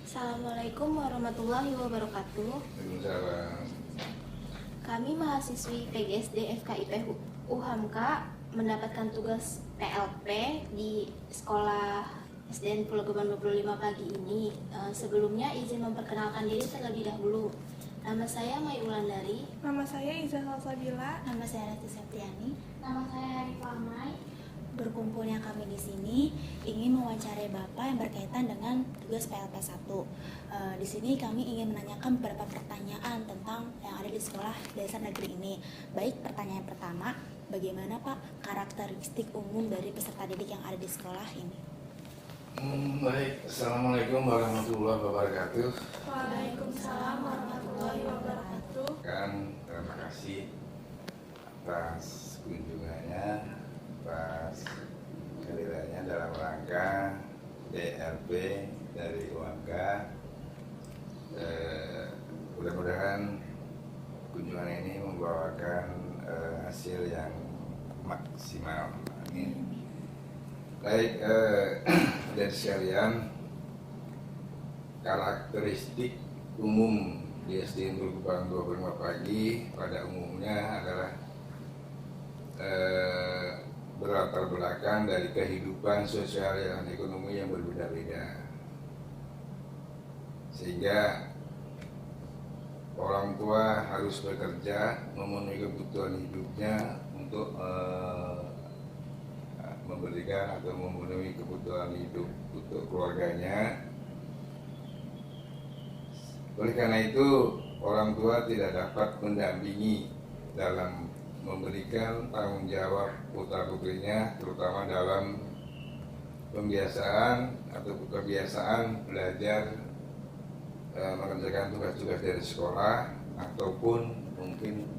Assalamualaikum warahmatullahi wabarakatuh. Waalaikumsalam. Kami mahasiswi PGSD FKIP UHAMKA mendapatkan tugas PLP di sekolah SDN Pulau Gebang 25 pagi ini. Sebelumnya izin memperkenalkan diri terlebih dahulu. Nama saya Mai Ulandari. Nama saya Iza Salsabila. Nama saya Rati Septiani. Nama saya Harifah Mai. Berkumpulnya kami di sini ingin mewawancarai Bapak yang berkaitan dengan tugas PLP 1. Di sini kami ingin menanyakan beberapa pertanyaan tentang yang ada di sekolah dasar negeri ini. Baik, pertanyaan pertama, bagaimana Pak karakteristik umum dari peserta didik yang ada di sekolah ini? Baik, Assalamualaikum warahmatullahi wabarakatuh. Waalaikumsalam warahmatullahi wabarakatuh. Terima kasih atas kunjungannya, atas kehadirannya dalam rangka DRP dari UHAMKA. Mudah-mudahan kunjungan ini membawakan hasil yang maksimal. Amin. Baik, dan sekalian, karakteristik umum di SDN Pulau Gebang 25 pagi pada umumnya adalah berlatar belakang dari kehidupan sosial dan ekonomi yang berbeda-beda, sehingga orang tua harus bekerja memenuhi kebutuhan hidupnya untuk memberikan atau memenuhi kebutuhan hidup untuk keluarganya. Oleh karena itu, orang tua tidak dapat mendampingi dalam memberikan tanggung jawab putra-putrinya, terutama dalam pembiasaan atau kebiasaan belajar mengerjakan tugas-tugas dari sekolah, ataupun mungkin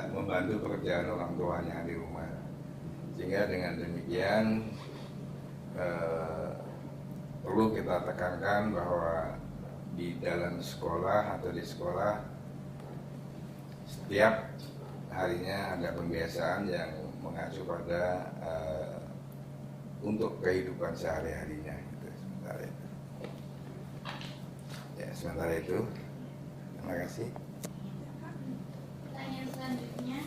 membantu pekerjaan orang tuanya di rumah. Sehingga dengan demikian perlu kita tekankan bahwa di dalam sekolah atau di sekolah setiap harinya ada pembiasaan yang mengacu pada untuk kehidupan sehari-harinya. Sementara itu, terima kasih. Pertanyaan selanjutnya,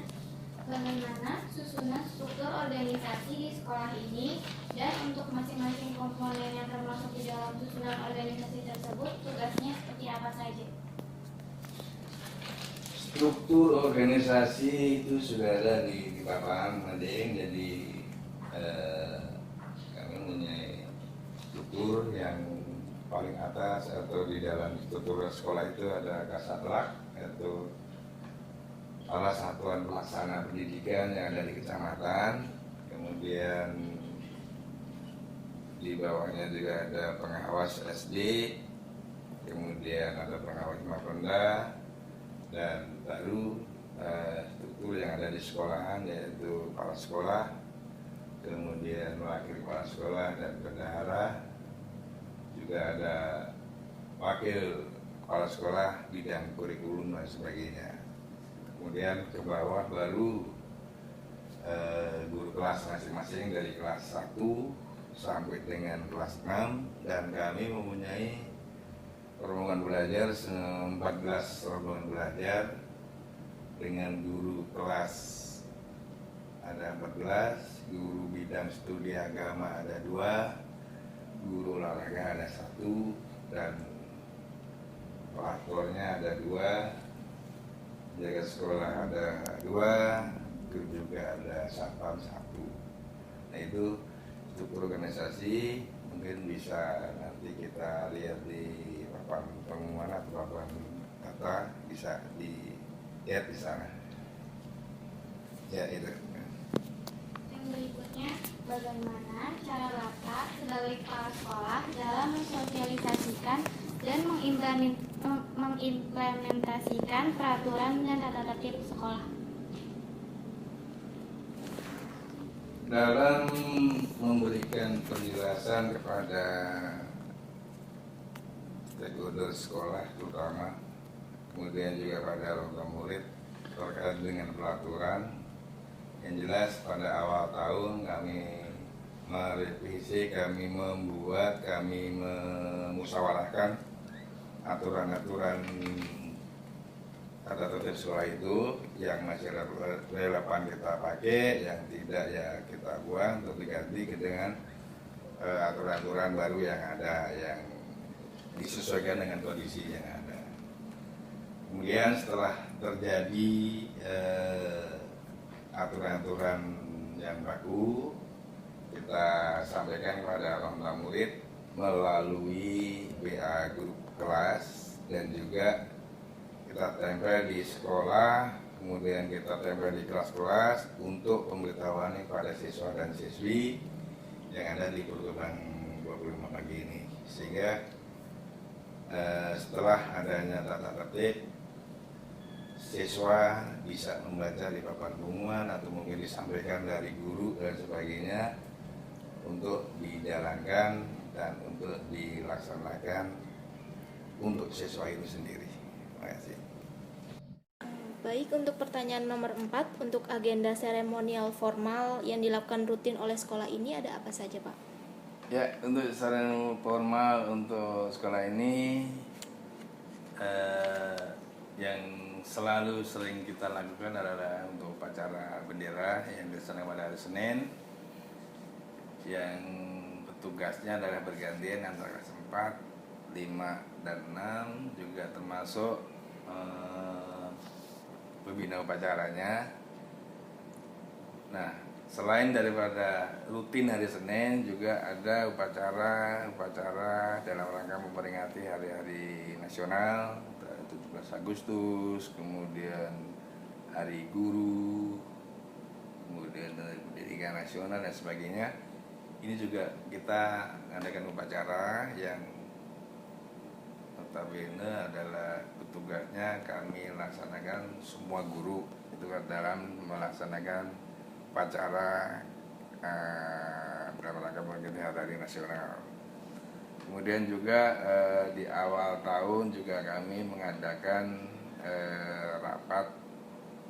bagaimana susunan struktur organisasi di sekolah ini, dan untuk masing-masing komponen yang termasuk di dalam susunan organisasi tersebut tugasnya seperti apa saja? Struktur organisasi itu sudah ada di papan Mading, jadi kami mempunyai struktur yang paling atas atau di dalam struktur sekolah itu ada Kasatlank, yaitu Kepala Satuan Pelaksana Pendidikan yang ada di kecamatan. Kemudian di bawahnya juga ada pengawas SD, kemudian ada pengawas Mapolda, dan baru struktur yang ada di sekolahan yaitu kepala sekolah, kemudian wakil kepala sekolah dan bendahara, juga ada wakil kepala sekolah bidang kurikulum dan sebagainya. Kemudian ke bawah baru guru kelas masing-masing dari kelas 1 sampai dengan kelas 6, dan kami mempunyai rombongan belajar 14 rombongan belajar dengan guru kelas ada 14, guru bidang studi agama ada 2, guru olahraga ada 1, dan operatornya ada 2, jaga sekolah ada 2, guru juga ada satpam 1. Nah, itu struktur organisasi, mungkin bisa nanti kita lihat di papan pengumuman atau papan data, bisa dilihat di sana. Ya, itu. Yang berikutnya, bagaimana cara Bapak sebagai kepala sekolah dalam mensosialisasikan dan mengimplementasikan peraturan dan tata tertib sekolah? Dalam memberikan penjelasan kepada stakeholder sekolah terutama, kemudian juga pada orang tua murid terkait dengan peraturan, yang jelas pada awal tahun kami merevisi, kami membuat, kami memusyawarahkan aturan-aturan tata tertib sekolah itu yang masih relevan kita pakai, yang tidak ya kita buang untuk diganti dengan aturan-aturan baru yang ada, yang disesuaikan dengan kondisi yang ada. Kemudian setelah terjadi aturan-aturan yang baku, kita sampaikan kepada orang tua murid melalui WA grup kelas, dan juga kita tempel di sekolah, kemudian kita tempel di kelas-kelas untuk pemberitahuan kepada siswa dan siswi yang ada di perguruan 25 pagi ini, sehingga setelah adanya tata tertib, siswa bisa membaca di papan pengumuman atau mungkin disampaikan dari guru dan sebagainya untuk dijalankan dan untuk dilaksanakan untuk siswa itu sendiri. Terima kasih. Baik, untuk pertanyaan nomor 4, untuk agenda seremonial formal yang dilakukan rutin oleh sekolah ini ada apa saja, Pak? Ya, untuk seremonial formal untuk sekolah ini yang selalu sering kita lakukan adalah untuk upacara bendera yang dilaksanakan pada hari Senin, yang petugasnya adalah bergantian antara kelas 4, 5, dan 6, juga termasuk pembina upacaranya. Nah, selain daripada rutin hari Senin, juga ada upacara dalam rangka memperingati hari-hari nasional, 17 Agustus, kemudian Hari Guru, kemudian Hari Pendidikan Nasional dan sebagainya. Ini juga kita mengadakan upacara yang notabene adalah petugasnya kami laksanakan semua guru itu dalam melaksanakan upacara dalam rangka memperingati Hari Nasional. Kemudian juga di awal tahun juga kami mengadakan rapat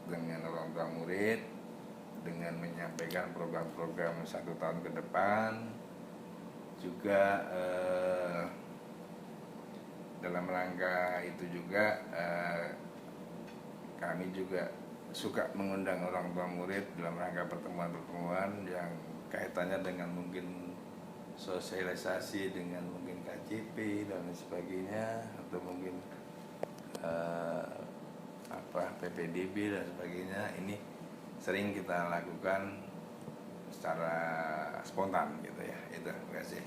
dengan orang tua murid dengan menyampaikan program-program 1 tahun ke depan. Juga dalam rangka itu juga kami juga suka mengundang orang tua murid dalam rangka pertemuan-pertemuan yang kaitannya dengan mungkin sosialisasi dengan mungkin KJP dan sebagainya, atau mungkin PPDB dan sebagainya. Ini sering kita lakukan secara spontan gitu ya. Itu, terima kasih.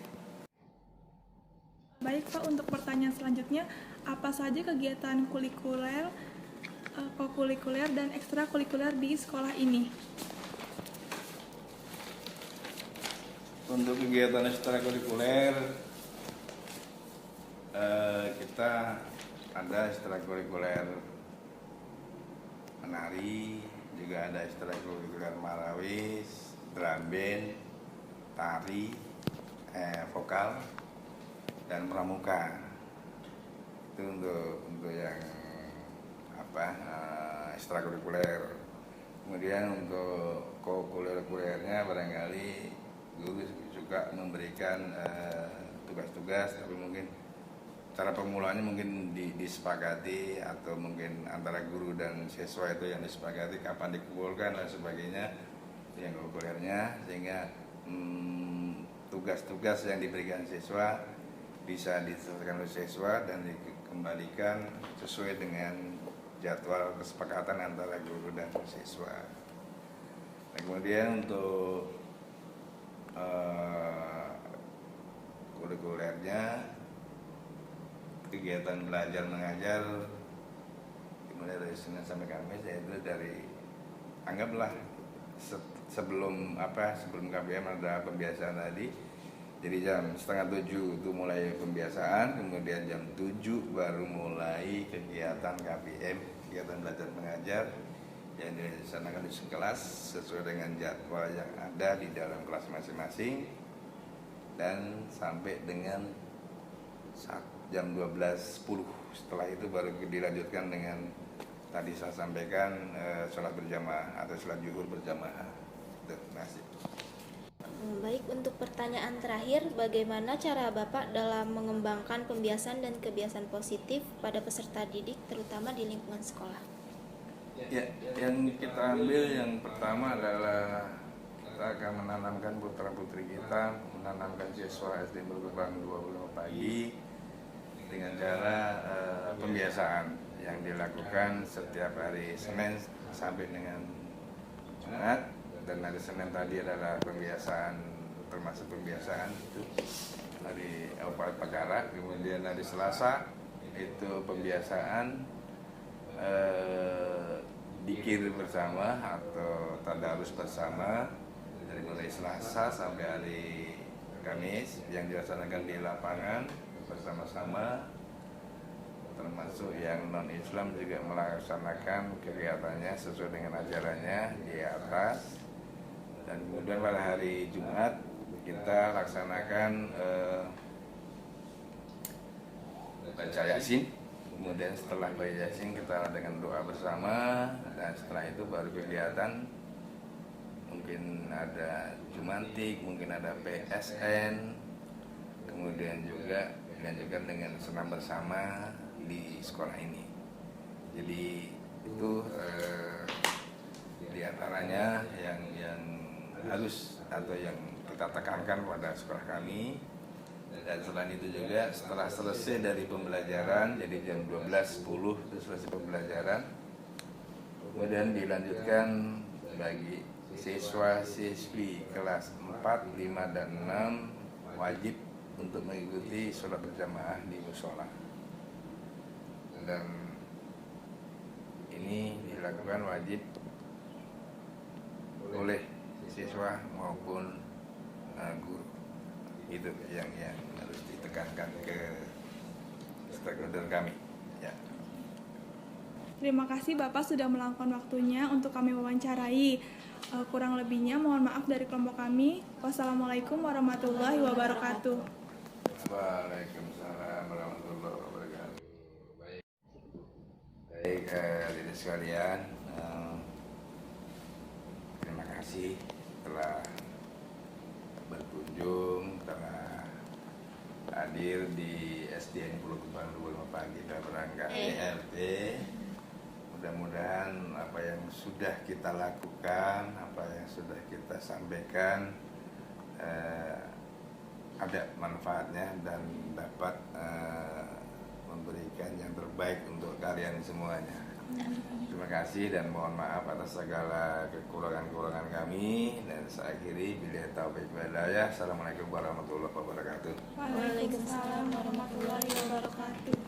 Baik Pak, untuk pertanyaan selanjutnya, apa saja kegiatan kokurikuler dan ekstrakurikuler di sekolah ini? Untuk kegiatan ekstrakurikuler, kita ada ekstrakurikuler menari, juga ada ekstrakurikuler marawis, drum band, tari, vokal, dan pramuka. Itu untuk yang ekstrakurikuler. Kemudian untuk kokurikulernya barangkali guru juga memberikan tugas-tugas, tapi mungkin cara pemulaannya mungkin disepakati, atau mungkin antara guru dan siswa itu yang disepakati kapan dikumpulkan dan sebagainya, yang kokurikulernya, sehingga tugas-tugas yang diberikan siswa bisa diselesaikan oleh siswa dan dikembalikan sesuai dengan jadwal kesepakatan antara guru dan siswa. Nah, kemudian untuk kurikulernya, kegiatan belajar mengajar dimulai dari Senin sampai Kamis, yaitu dari anggaplah sebelum KBM ada pembiasaan tadi. Jadi jam 6:30 itu mulai pembiasaan, kemudian jam 7 baru mulai kegiatan KBM, kegiatan belajar mengajar yang dilaksanakan di kelas sesuai dengan jadwal yang ada di dalam kelas masing-masing, dan sampai dengan jam 12.10. Setelah itu baru dilanjutkan dengan tadi saya sampaikan sholat berjamaah atau sholat zuhur berjamaah. Terima kasih. Baik, untuk pertanyaan terakhir, bagaimana cara Bapak dalam mengembangkan pembiasaan dan kebiasaan positif pada peserta didik, terutama di lingkungan sekolah? Ya, yang kita ambil yang pertama adalah kita akan menanamkan putra-putri kita, menanamkan siswa SD Berkembang 25 pagi dengan cara pembiasaan yang dilakukan setiap hari Senin sampai dengan Jumat. Dan hari Senin tadi adalah pembiasaan, termasuk pembiasaan itu hari upacara. Kemudian hari Selasa itu pembiasaan dikir bersama atau tadarus bersama dari mulai Selasa sampai hari Kamis yang dilaksanakan di lapangan bersama-sama, termasuk yang non-Islam juga melaksanakan kegiatannya sesuai dengan ajarannya di atas. Dan kemudian pada hari Jumat kita laksanakan baca Yasin. Kemudian setelah baca Yasin kita dengan doa bersama, dan setelah itu baru kegiatan. Mungkin ada Jumantik, mungkin ada PSN, kemudian juga dilanjutkan dengan senam bersama di sekolah ini. Jadi itu diantaranya yang harus atau yang kita tekankan pada sekolah kami. Dan selain itu juga setelah selesai dari pembelajaran, jadi jam 12.10 itu selesai pembelajaran, kemudian dilanjutkan bagi siswa-siswi kelas 4, 5, dan 6 wajib untuk mengikuti sholat berjamaah di musola. Dan ini dilakukan wajib oleh siswa maupun guru. Itu yang harus ditekankan ke stakeholder kami. Ya. Terima kasih Bapak sudah meluangkan waktunya untuk kami wawancarai. Kurang lebihnya mohon maaf dari kelompok kami. Wassalamualaikum warahmatullahi wabarakatuh. Waalaikumsalam warahmatullahi wabarakatuh. Baik, adik sekalian, terima kasih telah berkunjung, telah hadir di SDN Pulau Gebang 25 pagi dalam rangka ERT. Mudah-mudahan apa yang sudah kita lakukan, apa yang sudah kita sampaikan ada manfaatnya dan dapat memberikan yang terbaik untuk kalian semuanya. Terima kasih dan mohon maaf atas segala kekurangan-kekurangan kami, dan saya akhiri billahi taufiq wal hidayah. Assalamualaikum warahmatullahi wabarakatuh. Waalaikumsalam warahmatullahi wabarakatuh.